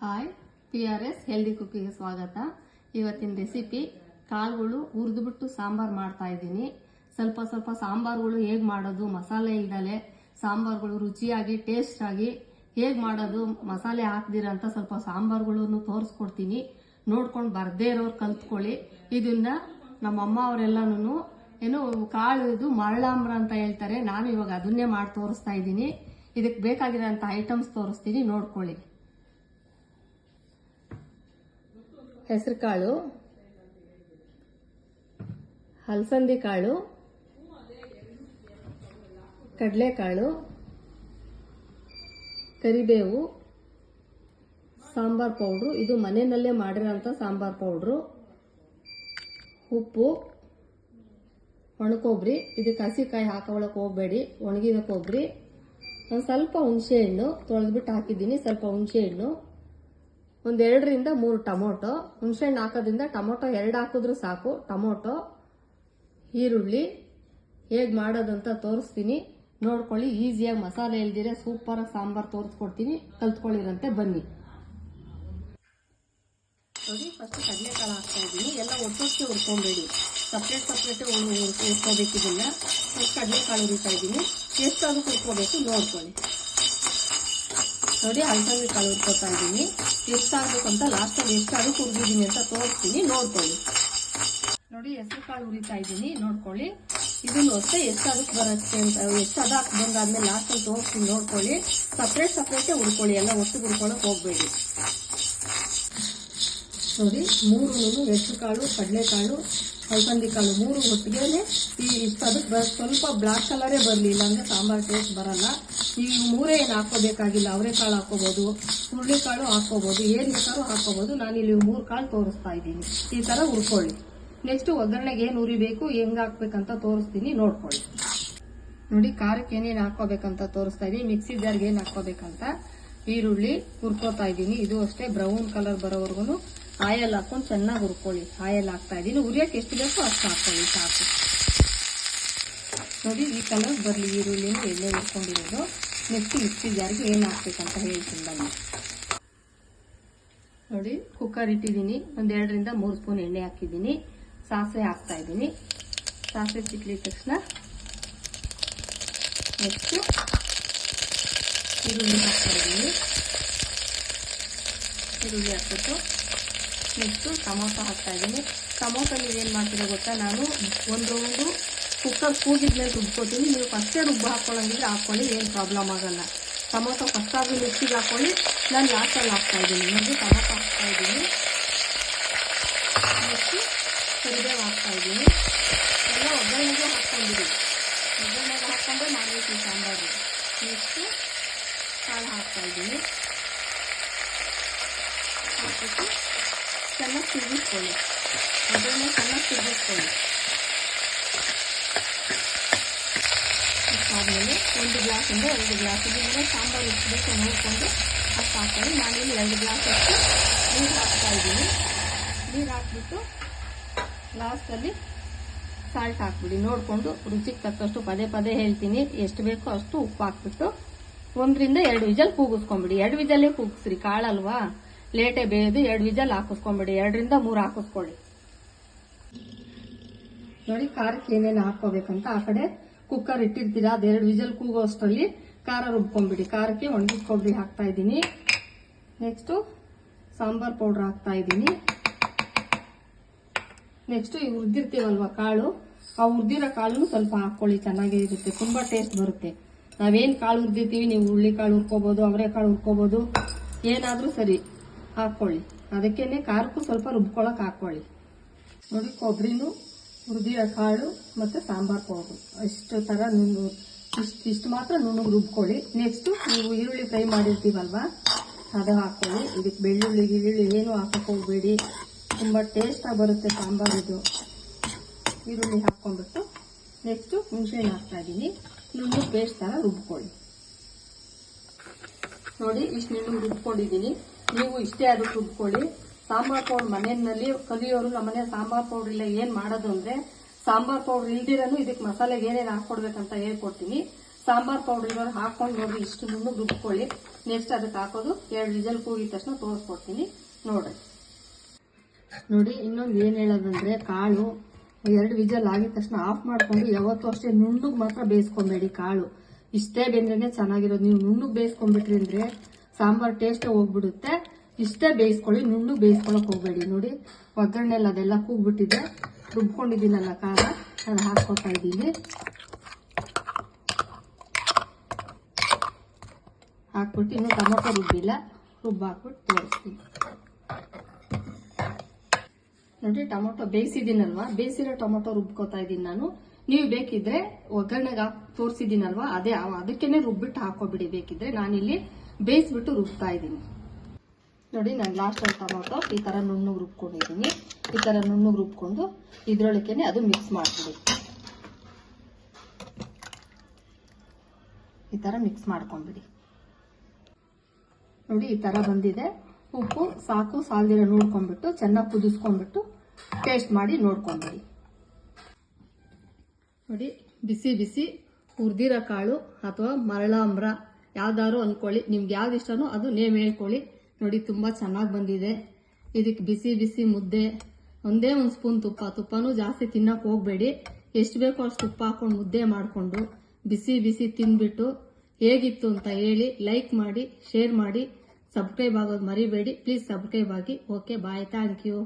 Hi, PRS healthy ಕುಕ್ಕಿಗೆ ಸ್ವಾಗತ. ಇವತ್ತಿನ recipe ಕಾಳುಗಳು ಹುರಿದುಬಿಟ್ಟು ಸಾಂಬಾರ್ ಮಾಡ್ತಾ ಇದ್ದೀನಿ. ಸ್ವಲ್ಪ ಸಾಂಬಾರುಗಳು ಹೇಗೆ ಮಾಡೋದು, ಮಸಾಲೆ ಇಲ್ದಲೆ ಸಾಂಬಾರುಗಳು ರುಚಿಯಾಗಿ ಟೇಸ್ಟ್ ಆಗಿ ಹೇಗೆ ಮಾಡೋದು, ಮಸಾಲೆ ಹಾಕ್ದಿರಂತ ಸ್ವಲ್ಪ ಸಾಂಬಾರುಗಳನ್ನು ತೋರಿಸ್ಕೊಡ್ತೀನಿ. ನೋಡ್ಕೊಂಡು ಬರ್ದೇ ಇರೋರು ಕಲ್ತ್ಕೊಳ್ಳಿ. ಇದನ್ನ ನಮ್ಮಮ್ಮ ಅವರೆಲ್ಲನೂ ಏನು ಕಾಳು ಇದು ಮರಳಾಂಬ್ರ ಅಂತ ಹೇಳ್ತಾರೆ. ನಾನು ಇವಾಗ ಅದನ್ನೇ ಮಾಡಿ ತೋರಿಸ್ತಾ ಇದ್ದೀನಿ. ಇದಕ್ಕೆ ಬೇಕಾಗಿರೋಂಥ ಐಟಮ್ಸ್ ತೋರಿಸ್ತೀನಿ, ನೋಡ್ಕೊಳ್ಳಿ. ಹೆಸರು ಕಾಳು, ಹಲಸಂದಿ ಕಾಳು, ಕಡಲೆಕಾಳು, ಕರಿಬೇವು, ಸಾಂಬಾರ್ ಪೌಡ್ರು, ಇದು ಮನೆಯಲ್ಲೇ ಮಾಡಿರೋಂಥ ಸಾಂಬಾರ್ ಪೌಡ್ರು, ಉಪ್ಪು, ಒಣಕೊಬ್ಬರಿ, ಇದಕ್ಕೆ ಹಸಿಕಾಯಿ ಹಾಕೊಳ್ಳೋಕೆ ಹೋಗಬೇಡಿ, ಒಣಗಿದ ಕೊಬ್ಬರಿ, ಒಂದು ಸ್ವಲ್ಪ ಹುಣಸೆ ಹಣ್ಣು ತೊಳೆದ್ಬಿಟ್ಟು ಹಾಕಿದ್ದೀನಿ, ಸ್ವಲ್ಪ ಹುಣಸೆ ಹಣ್ಣು, ಒಂದು 2ರಿಂದ 3 ಟೊಮೊಟೊ. ಹುಣಸೆಹಣ್ಣು ಹಾಕೋದ್ರಿಂದ ಟೊಮೊಟೊ 2 ಹಾಕಿದ್ರೂ ಸಾಕು. ಟೊಮೊಟೊ, ಈರುಳ್ಳಿ ಹೇಗೆ ಮಾಡೋದಂತ ತೋರಿಸ್ತೀನಿ, ನೋಡ್ಕೊಳ್ಳಿ. ಈಸಿಯಾಗಿ ಮಸಾಲೆ ಇಲ್ದಿರೆ ಸೂಪರಾಗಿ ಸಾಂಬಾರು ತೋರಿಸ್ಕೊಡ್ತೀನಿ, ಕಲ್ತ್ಕೊಳ್ಳಿರಂತೆ ಬನ್ನಿ. ನೋಡಿ, ಫಸ್ಟ್ ಕಡಲೆಕಾಳು ಹಾಕ್ತಾ ಇದ್ದೀನಿ. ಎಲ್ಲ ಒಟ್ಟೊಟ್ಟಿಗೆ ಹುರ್ಕೊಬೇಡಿ, ಸಪ್ರೇಟ್ ಹುರ್ಕೋಬೇಕಿದೆಲ್ಲ. ಫಸ್ಟ್ ಕಡಲೆಕಾಳು ಹುರಿತಾ ಇದ್ದೀನಿ. ಎಷ್ಟು ಅದಕ್ಕೆ ಹುರ್ಕೋಬೇಕು ನೋಡ್ಕೊಳ್ಳಿ. ನೋಡಿ, ಹಲಸಂದಿ ಕಾಳು ಹುರ್ಕೋತಾ ಇದ್ದೀನಿ. ಎಷ್ಟಾಗಬೇಕು ಅಂತ ಲಾಸ್ಟಲ್ಲಿ ಎಷ್ಟು ಅದಕ್ಕೆ ಹುರಿದಿದ್ದೀನಿ ಅಂತ ತೋರಿಸ್ತೀನಿ, ನೋಡ್ಕೊಳ್ಳಿ. ನೋಡಿ, ಹೆಸರು ಕಾಳು ಹುರಿತಾ ಇದ್ದೀನಿ, ನೋಡ್ಕೊಳ್ಳಿ. ಇದನ್ನು ಅಷ್ಟೇ ಎಷ್ಟು ಅದಕ್ಕೆ ಬರುತ್ತೆ ಅಂತ, ಎಷ್ಟು ಅದಕ್ಕೆ ಬಂದಾದ್ಮೇಲೆ ಲಾಸ್ಟಲ್ಲಿ ತೋರಿಸ್ತೀನಿ, ನೋಡ್ಕೊಳ್ಳಿ. ಸಪ್ರೇಟೇ ಹುರ್ಕೊಳ್ಳಿ, ಎಲ್ಲ ಒಟ್ಟಿಗೆ ಹುರ್ಕೊಳ್ಳೋಕೆ ಹೋಗಬೇಡಿ. ನೋಡಿ, 3 ಹೆಸರು ಕಾಳು, ಕಡಲೆಕಾಳು, ಹಲಸಂದಿ ಕಾಳು 3 ಒಟ್ಟಿಗೆ ಇಷ್ಟು ಅದಕ್ಕೆ ಸ್ವಲ್ಪ ಬ್ಲಾಕ್ ಕಲರೇ ಬರಲಿ, ಇಲ್ಲಾಂದ್ರೆ ಸಾಂಬಾರು ಟೇಸ್ಟ್ ಬರಲ್ಲ. ನೀವು 3 ಏನು ಹಾಕೋಬೇಕಾಗಿಲ್ಲ. ಅವರೆಕಾಳು ಹಾಕೋಬಹುದು, ಹುರುಳಿಕಾಳು ಹಾಕೋಬಹುದು, ಏನು ಬೇಕಾದ್ರೂ ಹಾಕೋಬಹುದು. ನಾನು ಇಲ್ಲಿ 3 ಕಾಳು ತೋರಿಸ್ತಾ ಇದ್ದೀನಿ. ಈ ತರ ಹುರ್ಕೊಳ್ಳಿ. ನೆಕ್ಸ್ಟ್ ಒಗ್ಗರಣೆಗೆ ಏನು ಹುರಿಬೇಕು, ಹೆಂಗ್ ಹಾಕ್ಬೇಕಂತ ತೋರಿಸ್ತೀನಿ, ನೋಡ್ಕೊಳ್ಳಿ. ನೋಡಿ, ಖಾರಕ್ಕೆ ಏನೇನು ಹಾಕೋಬೇಕಂತ ತೋರಿಸ್ತಾ ಇದ್ದೀನಿ. ಮಿಕ್ಸಿ ಜಾರ್ಗೆ ಏನು ಹಾಕೋಬೇಕಂತ. ಈರುಳ್ಳಿ ಹುರ್ಕೋತಾ ಇದ್ದೀನಿ, ಇದು ಅಷ್ಟೇ ಬ್ರೌನ್ ಕಲರ್ ಬರೋವರೆಗೂ ಆಯಲ್ ಹಾಕೊಂಡು ಚೆನ್ನಾಗಿ ಹುರ್ಕೊಳ್ಳಿ. ಆಯಲ್ ಹಾಕ್ತಾ ಇದ್ದೀನಿ. ಉರಿಯಕ್ಕೆ ಎಷ್ಟು ಬೇಕೋ ಅಷ್ಟು ಹಾಕೊಳ್ಳಿ, ಸಾಕು. ನೋಡಿ, ಈ ಕಲರ್ ಬರಲಿ ಈರುಳ್ಳಿನ ಎಣ್ಣೆ ಹುರ್ಕೊಂಡಿರೋದು. ನೆಕ್ಸ್ಟ್ ಮಿಕ್ಸಿ ಜಾರ್ಗೆ ಏನು ಹಾಕ್ಬೇಕಂತ ಹೇಳ್ತೀನಿ ಬನ್ನಿ. ನೋಡಿ, ಕುಕ್ಕರ್ ಇಟ್ಟಿದ್ದೀನಿ. ಒಂದು 2ರಿಂದ 3 ಸ್ಪೂನ್ ಎಣ್ಣೆ ಹಾಕಿದ್ದೀನಿ. ಸಾಸಿವೆ ಹಾಕ್ತಾ ಇದ್ದೀನಿ. ಸಾಸಿವೆ ಚಿಟ್ಲಿದ ತಕ್ಷಣ ನೆಕ್ಸ್ಟ್ ಈರುಳ್ಳಿ ಹಾಕ್ತಾ ಇದ್ದೀನಿ. ಈರುಳ್ಳಿ ಹಾಕ್ಬಿಟ್ಟು ನೆಕ್ಸ್ಟ್ ಟೊಮೊಟೊ ಹಾಕ್ತಾ ಇದ್ದೀನಿ. ಟೊಮೊಟೊ ನೀವೇನು ಮಾಡ್ತೀರಾ ಗೊತ್ತಾ, ನಾನು ಒಂದು ಕುಕ್ಕರ್ ಕೂಗಿದ್ಮೇಲೆ ರುಬ್ಕೋತೀನಿ. ನೀವು ಫಸ್ಟೇ ರುಬ್ಬ ಹಾಕೊಳ್ಳೋಂಗಿದ್ರೆ ಹಾಕೊಳ್ಳಿ, ಏನು ಪ್ರಾಬ್ಲಮ್ ಆಗಲ್ಲ. ಟೊಮೊಟೊ ಫಸ್ಟ್ ಆದ್ರೂ ಮಿಕ್ಸಿಗೆ ಹಾಕೊಳ್ಳಿ. ನಾನು ಲಾಸ್ಟಲ್ಲಿ ಹಾಕ್ತಾ ಇದ್ದೀನಿ. ನೋಡಿ, ಟೊಮೊಟೊ ಹಾಕ್ತಾ ಇದ್ದೀನಿ. ನೆಕ್ಸ್ಟ್ ಕರಿಬೇವು ಹಾಕ್ತಾ ಇದ್ದೀನಿ. ಎಲ್ಲ ಒಗ್ಗರಣೆಗೆ ಹಾಕ್ಕೊಂಡಿದ್ದೀನಿ. ಒಗ್ಗರಣೆಗೆ ಹಾಕ್ಕೊಂಡ್ರೆ ಮಾಡಬೇಕು ಸಾಂಬಾರು. ನೆಕ್ಸ್ಟ್ ಕಾಳು ಹಾಕ್ತಾ ಇದ್ದೀನಿ. ಹಾಕ್ಬಿಟ್ಟು ಚೆನ್ನಾಗಿ ತಿರುಗಿಸ್ಕೊಳ್ಳಿ. ಒಗ್ಗರಣೆ ಚೆನ್ನಾಗಿ ತಿರುಗಿಸ್ಕೊಳ್ಳಿ. ಆದಮೇಲೆ 1 ಗ್ಲಾಸಿಂದ 2 ಗ್ಲಾಸ್ ಮೇಲೆ ಸಾಂಬಾರು ಇಟ್ಬಿಟ್ಟು ನೋಡಿಕೊಂಡು ಅಷ್ಟು ಹಾಕ್ಕೊಳ್ಳಿ. ನಾನಿಲ್ಲಿ 2 ಗ್ಲಾಸ್ ಅಷ್ಟು ನೀರು ಹಾಕ್ತಾ ಇದ್ದೀನಿ. ನೀರು ಹಾಕ್ಬಿಟ್ಟು ಲಾಸ್ಟಲ್ಲಿ ಸಾಲ್ಟ್ ಹಾಕ್ಬಿಡಿ. ನೋಡಿಕೊಂಡು ರುಚಿಗೆ ತಕ್ಕಷ್ಟು ಪದೇ ಹೇಳ್ತೀನಿ, ಎಷ್ಟು ಬೇಕೋ ಅಷ್ಟು ಉಪ್ಪು ಹಾಕ್ಬಿಟ್ಟು 1ರಿಂದ 2 ವಿಜಲ್ ಕೂಗಿಸ್ಕೊಂಬಿಡಿ. 2 ವಿಜಲ್ಲೇ ಕೂಗಿಸ್ರಿ, ಕಾಳಲ್ವಾ ಲೇಟೇ ಬೇಯೋದು. 2 ವಿಜಲ್ ಹಾಕಿಸ್ಕೊಂಬಿಡಿ. 2ರಿಂದ 3 ಹಾಕಿಸ್ಕೊಳ್ಳಿ. ನೋಡಿ, ಖಾರಕ್ಕೆ ಏನೇನು ಹಾಕೋಬೇಕಂತ ಆ ಕಡೆ ಕುಕ್ಕರ್ ಇಟ್ಟಿರ್ತೀರಾ, ಅದು 2 ವಿಜಲ್ ಕೂಗೋ ಅಷ್ಟರಲ್ಲಿ ಖಾರ ರುಬ್ಕೊಂಡ್ಬಿಡಿ. ಖಾರಕ್ಕೆ ಒಣಗಿದ ಕೊಬ್ಬರಿ ಹಾಕ್ತಾ ಇದ್ದೀನಿ. ನೆಕ್ಸ್ಟ್ ಸಾಂಬಾರ್ ಪೌಡರ್ ಹಾಕ್ತಾ ಇದ್ದೀನಿ. ನೆಕ್ಸ್ಟ್ ಈ ಹುರಿದಿರ್ತೀವಲ್ವಾ ಕಾಳು, ಆ ಹುರಿದಿರೋ ಕಾಳು ಸ್ವಲ್ಪ ಹಾಕೊಳ್ಳಿ, ಚೆನ್ನಾಗೇ ಇರುತ್ತೆ, ತುಂಬಾ ಟೇಸ್ಟ್ ಬರುತ್ತೆ. ನಾವೇನು ಕಾಳು ಹುರಿದಿರ್ತೀವಿ, ನೀವು ಹುರುಳಿಕಾಳು ಹುರ್ಕೋಬಹುದು, ಅವರೆಕಾಳು ಹುರ್ಕೋಬಹುದು, ಏನಾದ್ರೂ ಸರಿ ಹಾಕೊಳ್ಳಿ. ಅದಕ್ಕೇನೆ ಖಾರಕ್ಕೂ ಸ್ವಲ್ಪ ರುಬ್ಕೊಳಕ್ ಹಾಕೊಳ್ಳಿ. ನೋಡಿ, ಕೊಬ್ಬರಿನೂ ಹುರಿದಿರೋ ಕಾಳು ಮತ್ತೆ ಸಾಂಬಾರ್ ಪೌಡ್ರು ಇಷ್ಟು ತರ ಇಷ್ಟು ಮಾತ್ರ ನುಣ್ಣಗೆ ರುಬ್ಕೊಳ್ಳಿ. ನೆಕ್ಸ್ಟ್ ನೀವು ಈರುಳ್ಳಿ ಫ್ರೈ ಮಾಡಿರ್ತೀವಲ್ವಾ, ಅದು ಹಾಕೊಳ್ಳಿ. ಇದಕ್ಕೆ ಬೆಳ್ಳುಳ್ಳಿ ಏನು ಹಾಕಕ್ಕೆ ಹೋಗ್ಬೇಡಿ, ತುಂಬ ಟೇಸ್ಟಾಗಿ ಬರುತ್ತೆ ಸಾಂಬಾರು ಇದು. ಈರುಳ್ಳಿ ಹಾಕ್ಕೊಂಡ್ಬಿಟ್ಟು ನೆಕ್ಸ್ಟ್ ಹುಣಸೆಹಣ್ಣು ಹಾಕ್ತಾ ಇದ್ದೀನಿ. ನುಣ್ಣಗೆ ಪೇಸ್ಟ್ ತರ ರುಬ್ಕೊಳ್ಳಿ. ನೋಡಿ, ಇಷ್ಟು ನುಣ್ಣಗೆ ರುಬ್ಕೊಂಡಿದ್ದೀನಿ. ನೀವು ಇಷ್ಟೇ ಅದಕ್ಕೆ ರುಬ್ಕೊಳ್ಳಿ. ಸಾಂಬಾರ್ ಪೌಡರ್ ಮನೆಯಲ್ಲಿ ಕಲಿಯೋರು ನಮ್ಮನೆ ಸಾಂಬಾರ್ ಪೌಡರ್ ಇಲ್ಲ, ಏನ್ ಮಾಡೋದು ಅಂದ್ರೆ ಸಾಂಬಾರ್ ಪೌಡರ್ ಇಲ್ದಿರನು ಇದಕ್ಕೆ ಮಸಾಲೆಗೆ ಏನೇನು ಹಾಕೊಡ್ಬೇಕಂತ ಹೇಳ್ಕೊಡ್ತೀನಿ. ಸಾಂಬಾರ್ ಪೌಡರ್ ಇರೋರು ಹಾಕೊಂಡು ನೋಡ್ರಿ, ಇಷ್ಟು ನುಣ್ಣಗೆ ರುಬ್ಕೊಳ್ಳಿ. ನೆಕ್ಸ್ಟ್ ಅದಕ್ಕೆ ಹಾಕೋದು 2 ವಿಜಲ್ ಕೂಗಿದ ತಕ್ಷಣ ತೋರಿಸ್ಕೊಡ್ತೀನಿ ನೋಡ್ರಿ. ನೋಡಿ, ಇನ್ನೊಂದು ಏನ್ ಹೇಳೋದಂದ್ರೆ, ಕಾಳು 2 ವಿಜಲ್ ಆಗಿದ ತಕ್ಷಣ ಆಫ್ ಮಾಡ್ಕೊಂಡು ಯಾವತ್ತೂ ಅಷ್ಟೇ ನುಣ್ಣಗೆ ಮಾತ್ರ ಬೇಯಿಸ್ಕೊಂಬೇಡಿ. ಕಾಳು ಇಷ್ಟೇ ಬೆಂದ್ರೇನೆ ಚೆನ್ನಾಗಿರೋದು. ನೀವು ನುಣ್ಣಗೆ ಬೇಯಿಸ್ಕೊಂಡ್ಬಿಟ್ರಿ ಅಂದ್ರೆ ಸಾಂಬಾರ್ ಟೇಸ್ಟ್ ಹೋಗ್ಬಿಡುತ್ತೆ. ಇಷ್ಟೇ ಬೇಯಿಸ್ಕೊಳ್ಳಿ, ನುಣ್ಣಗೆ ಬೇಯಿಸ್ಕೊಳಕ್ ಹೋಗ್ಬೇಡಿ. ನೋಡಿ, ಒಗ್ಗರಣೆಲ್ಲ ಅದೆಲ್ಲ ಕೂಗ್ಬಿಟ್ಟಿದೆ. ರುಬ್ಕೊಂಡಿದ್ದೀನಲ್ಲ ಖಾರ, ಅದು ಹಾಕ್ಕೊತಾ ಇದ್ದೀನಿ. ಹಾಕ್ಬಿಟ್ಟು ಇನ್ನು ಟೊಮೊಟೊ ರುಬ್ಬಿಲ್ಲ, ರುಬ್ಬಾಕ್ಬಿಟ್ಟು ತೋರಿಸ್ತೀನಿ. ನೋಡಿ, ಟೊಮೊಟೊ ಬೇಯಿಸಿದ್ದೀನಲ್ವಾ, ಬೇಯಿಸಿರೋ ಟೊಮೊಟೊ ರುಬ್ಕೋತಾ ಇದ್ದೀನಿ ನಾನು. ನೀವು ಬೇಕಿದ್ರೆ ಒಗ್ಗರಣೆಗೆ ತೋರಿಸಿದ್ದೀನಲ್ವಾ, ಅದಕ್ಕೇನೆ ರುಬ್ಬಿಟ್ಟು ಹಾಕೋಬಿಡಿ. ಬೇಕಿದ್ರೆ ನಾನಿಲ್ಲಿ ಬೇಯಿಸ್ಬಿಟ್ಟು ರುಬ್ತಾ ಇದ್ದೀನಿ. ನೋಡಿ, ನಾನು ಲಾಸ್ಟ್ ಟೊಮೊಟೊ ಈ ತರ ನುಣ್ಣಗೆ ರುಬ್ಕೊಂಡಿದ್ದೀನಿ. ಈ ತರ ನುಣ್ಣಗೆ ರುಬ್ಕೊಂಡು ಇದ್ರೊಳಗೇನೆ ಅದು ಮಿಕ್ಸ್ ಮಾಡ್ಬಿಡಿ. ಈ ತರ ಮಿಕ್ಸ್ ಮಾಡ್ಕೊಂಡ್ಬಿಡಿ. ನೋಡಿ, ಈ ತರ ಬಂದಿದೆ. ಉಪ್ಪು ಸಾಕು ಸಾಲ್ದಿರ ನೋಡ್ಕೊಂಡ್ಬಿಟ್ಟು ಚೆನ್ನಾಗಿ ಕುದಿಸ್ಕೊಂಡ್ಬಿಟ್ಟು ಟೇಸ್ಟ್ ಮಾಡಿ ನೋಡ್ಕೊಂಡ್ಬಿಡಿ. ನೋಡಿ, ಬಿಸಿ ಬಿಸಿ ಹುರಿದಿರೋ ಕಾಳು ಅಥವಾ ಮರಳಾಂಬ್ರ ಯಾವ್ದಾದ್ರು ಅನ್ಕೊಳ್ಳಿ, ನಿಮ್ಗೆ ಯಾವ್ದು ಇಷ್ಟನೋ ಅದು ನೇಮ್ ಹೇಳ್ಕೊಳ್ಳಿ. ನೋಡಿ, ತುಂಬಾ ಚೆನ್ನಾಗಿ ಬಂದಿದೆ. ಇದಕ್ಕೆ ಬಿಸಿ ಬಿಸಿ ಮುದ್ದೆ, ಒಂದೇ ಒಂದು ಸ್ಪೂನ್ ತುಪ್ಪನೂ ಜಾಸ್ತಿ ತಿನ್ನಕ್ ಹೋಗ್ಬೇಡಿ. ಎಷ್ಟು ಬೇಕೋ ಅಷ್ಟು ತುಪ್ಪ ಹಾಕೊಂಡು ಮುದ್ದೆ ಮಾಡ್ಕೊಂಡು ಬಿಸಿ ಬಿಸಿ ತಿನ್ಬಿಟ್ಟು ಹೇಗಿತ್ತು ಅಂತ ಹೇಳಿ ಲೈಕ್ ಮಾಡಿ, ಶೇರ್ ಮಾಡಿ, ಸಬ್ಸ್ಕ್ರೈಬ್ ಆಗೋದು ಮರಿಬೇಡಿ. ಪ್ಲೀಸ್ ಸಬ್ಸ್ಕ್ರೈಬ್ ಆಗಿ. Okay, bye, thank you.